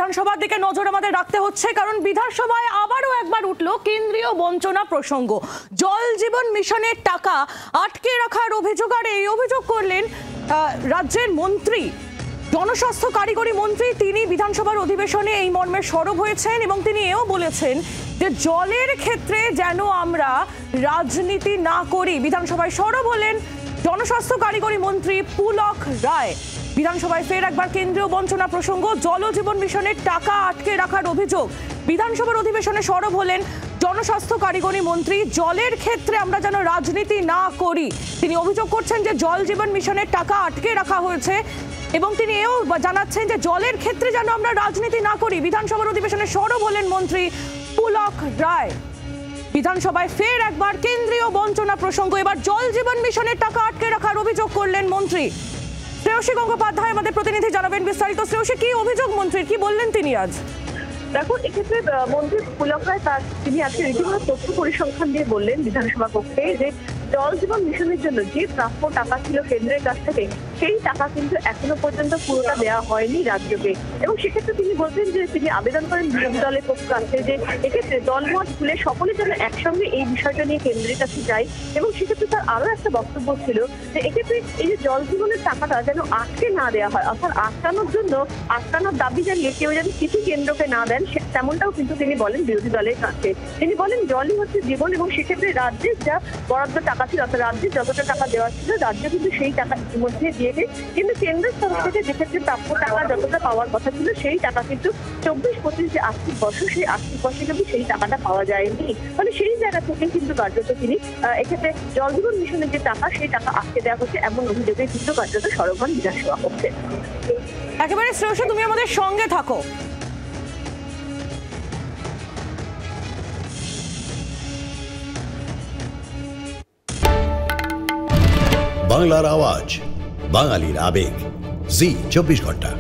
বিধানসভার দিকে নজর আমাদের রাখতে হচ্ছে, কারণ বিধানসভায় আবারও একবার উঠল কেন্দ্রীয় বঞ্চনা প্রসঙ্গ। জল জীবন মিশনের টাকা আটকে রাখার অভিযোগ, আর এই অভিযোগ করলেন রাজ্যের মন্ত্রী, জনস্বাস্থ্য কারিগরি মন্ত্রী। তিনি বিধানসভার অধিবেশনে এই মর্মে সরব হয়েছেন এবং তিনি এও বলেছেন যে জলের ক্ষেত্রে যেন আমরা রাজনীতি না করি। বিধানসভায় সরব হলেন জনস্বাস্থ্য কারিগরি মন্ত্রী পুলক রায়। বিধানসভায় ফের একবার কেন্দ্রীয় বঞ্চনা প্রসঙ্গ, জল জীবন মিশনের টাকা আটকে রাখার অভিযোগ। বিধানসভার অধিবেশনে সরব হলেন জনস্বাস্থ্য কারিগরি মন্ত্রী। জলের ক্ষেত্রে আমরা যেন রাজনীতি না করি, তিনি অভিযোগ করছেন যে জল জীবন মিশনের টাকা আটকে রাখা হয়েছে এবং তিনি এও জানাচ্ছেন যে জলের ক্ষেত্রে যেন আমরা রাজনীতি না করি। বিধানসভার অধিবেশনে সরব হলেন মন্ত্রী পুলক রায়। বিধানসভায় ফের একবার কেন্দ্রীয় বঞ্চনা প্রসঙ্গ, এবার জল জীবন মিশনের টাকা আটকে রাখার অভিযোগ করলেন মন্ত্রী। শ্রেয়সী গঙ্গোপাধ্যায় আমাদের প্রতিনিধি জানাবেন বিস্তারিত। শ্রেয়সী, কি অভিযোগ মন্ত্রীর, কি বললেন তিনি আজ? দেখো, এক্ষেত্রে মন্ত্রী পুলক রায় তিনি আজকে রীতিমতো তথ্য পরিসংখ্যান দিয়ে বললেন বিধানসভা কক্ষে যে জল জীবন মিশনের জন্য যে প্রাপ্য টাকা ছিল কেন্দ্রের কাছ থেকে, সেই টাকা কিন্তু এখনো পর্যন্ত পুরোটা দেওয়া হয়নি রাজ্যকে। এবং সেক্ষেত্রে তিনি বলছেন যে তিনি আবেদন করেন বিরোধী দলের পক্ষ আছে যে এক্ষেত্রে দলমত খুলে সকলে যেন একসঙ্গে এই বিষয়টা নিয়ে কেন্দ্রের কাছে যায়। এবং সেক্ষেত্রে তার আরো একটা বক্তব্য ছিল যে এক্ষেত্রে এই যে জল জীবনের টাকাটা যেন আটকে না দেওয়া হয়, অর্থাৎ আটকানোর দাবি জানিয়ে কেউ যেন কিছু কেন্দ্রকে না দেন, তেমনটাও কিন্তু তিনি বলেন বিরোধী দলের কাছে। তিনি বলেন জলই হচ্ছে জীবন এবং সেক্ষেত্রে রাজ্যের যা বরাদ্দ টাকা ছিল, অর্থাৎ রাজ্যের যতটা টাকা দেওয়া ছিল রাজ্য কিন্তু সেই টাকা ইতিমধ্যে দিয়েছে। কিন্তু কেন্দ্রের তরফ থেকে যেক্ষেত্রে প্রাপ্য টাকা যতটা পাওয়ার কথা ছিল সেই টাকা কিন্তু 24-25 যে আর্থিক বছর, সেই আর্থিক বছরে কিন্তু সেই টাকাটা পাওয়া যায়নি। মানে সেই জায়গা থেকে কিন্তু কার্যত তিনি এক্ষেত্রে জল জীবন মিশনের যে টাকা, সেই টাকা আটকে দেওয়া হচ্ছে এমন অভিযোগে কিন্তু কার্যত সরব হন বিধানসভা কক্ষে। একেবারে শ্রেয়সী, তুমি আমাদের সঙ্গে থাকো। বাংলার আওয়াজ, বাঙালির আবেগ, জি 24 ঘন্টা।